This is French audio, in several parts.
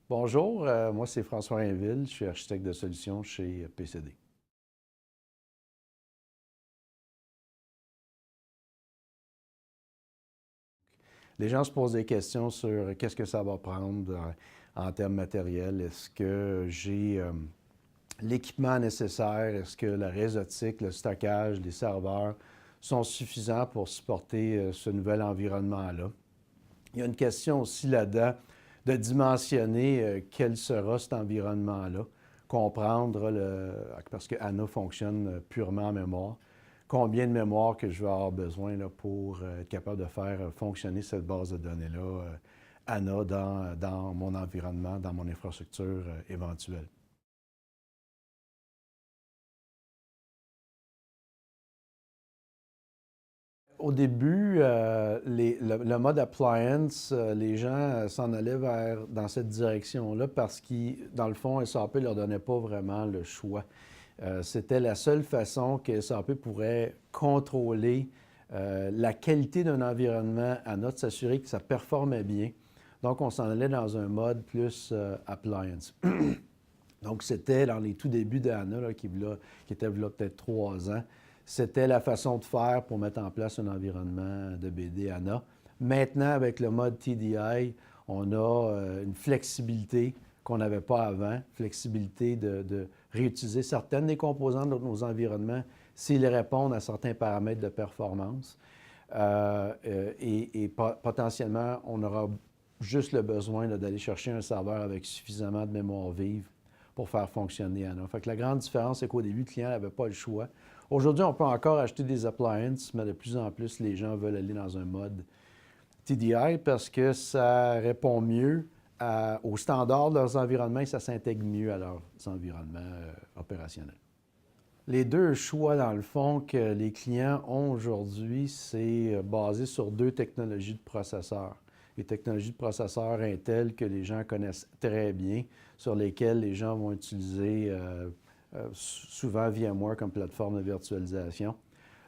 Bonjour, moi c'est François Rainville, je suis architecte de solutions chez PCD. Les gens se posent des questions sur qu'est-ce que ça va prendre en termes matériels. Est-ce que j'ai l'équipement nécessaire? Est-ce que la réseautique, le stockage, les serveurs sont suffisants pour supporter ce nouvel environnement-là? Il y a une question aussi là-dedans de dimensionner quel sera cet environnement-là, comprendre, parce que ANA fonctionne purement en mémoire, combien de mémoire que je vais avoir besoin là, pour être capable de faire fonctionner cette base de données-là, ANA, dans mon environnement, dans mon infrastructure éventuelle. Au début, le mode appliance, les gens s'en allaient dans cette direction-là parce que, dans le fond, SAP ne leur donnait pas vraiment le choix. C'était la seule façon que SAP pourrait contrôler la qualité d'un environnement ANA, de s'assurer que ça performait bien. Donc, on s'en allait dans un mode plus appliance. Donc, c'était dans les tout débuts d'ANA, qui était là peut-être 3 ans. C'était la façon de faire pour mettre en place un environnement de BD ANA. Maintenant, avec le mode TDI, on a une flexibilité qu'on n'avait pas avant, flexibilité de réutiliser certaines des composantes de nos environnements s'ils répondent à certains paramètres de performance. Potentiellement, on aura juste le besoin d'aller chercher un serveur avec suffisamment de mémoire vive pour faire fonctionner ANA. Fait que la grande différence, c'est qu'au début, le client n'avait pas le choix. Aujourd'hui, on peut encore acheter des appliances, mais de plus en plus, les gens veulent aller dans un mode TDI parce que ça répond mieux aux standards de leurs environnements et ça s'intègre mieux à leurs environnements opérationnels. Les deux choix, dans le fond, que les clients ont aujourd'hui, c'est basé sur deux technologies de processeurs. Les technologies de processeurs Intel que les gens connaissent très bien, sur lesquelles les gens vont utiliser souvent VMware comme plateforme de virtualisation.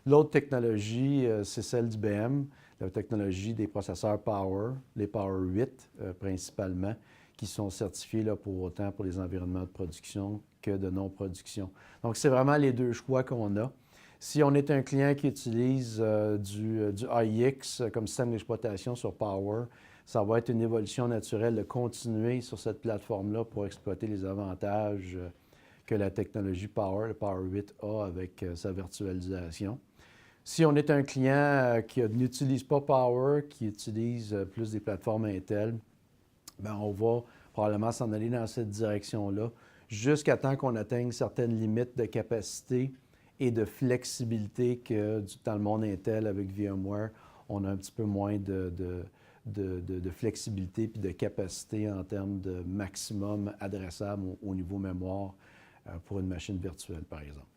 L'autre technologie, c'est celle d'IBM, la technologie des processeurs Power, les Power 8 principalement, qui sont certifiés là, pour les environnements de production que de non-production. Donc, c'est vraiment les deux choix qu'on a. Si on est un client qui utilise du AIX comme système d'exploitation sur Power, ça va être une évolution naturelle de continuer sur cette plateforme-là pour exploiter les avantages que la technologie Power, le Power 8 a avec sa virtualisation. Si on est un client qui n'utilise pas Power, qui utilise plus des plateformes Intel, bien, on va probablement s'en aller dans cette direction-là jusqu'à temps qu'on atteigne certaines limites de capacité et de flexibilité que dans le monde Intel avec VMware, on a un petit peu moins de flexibilité puis de capacité en termes de maximum adressable au niveau mémoire pour une machine virtuelle, par exemple.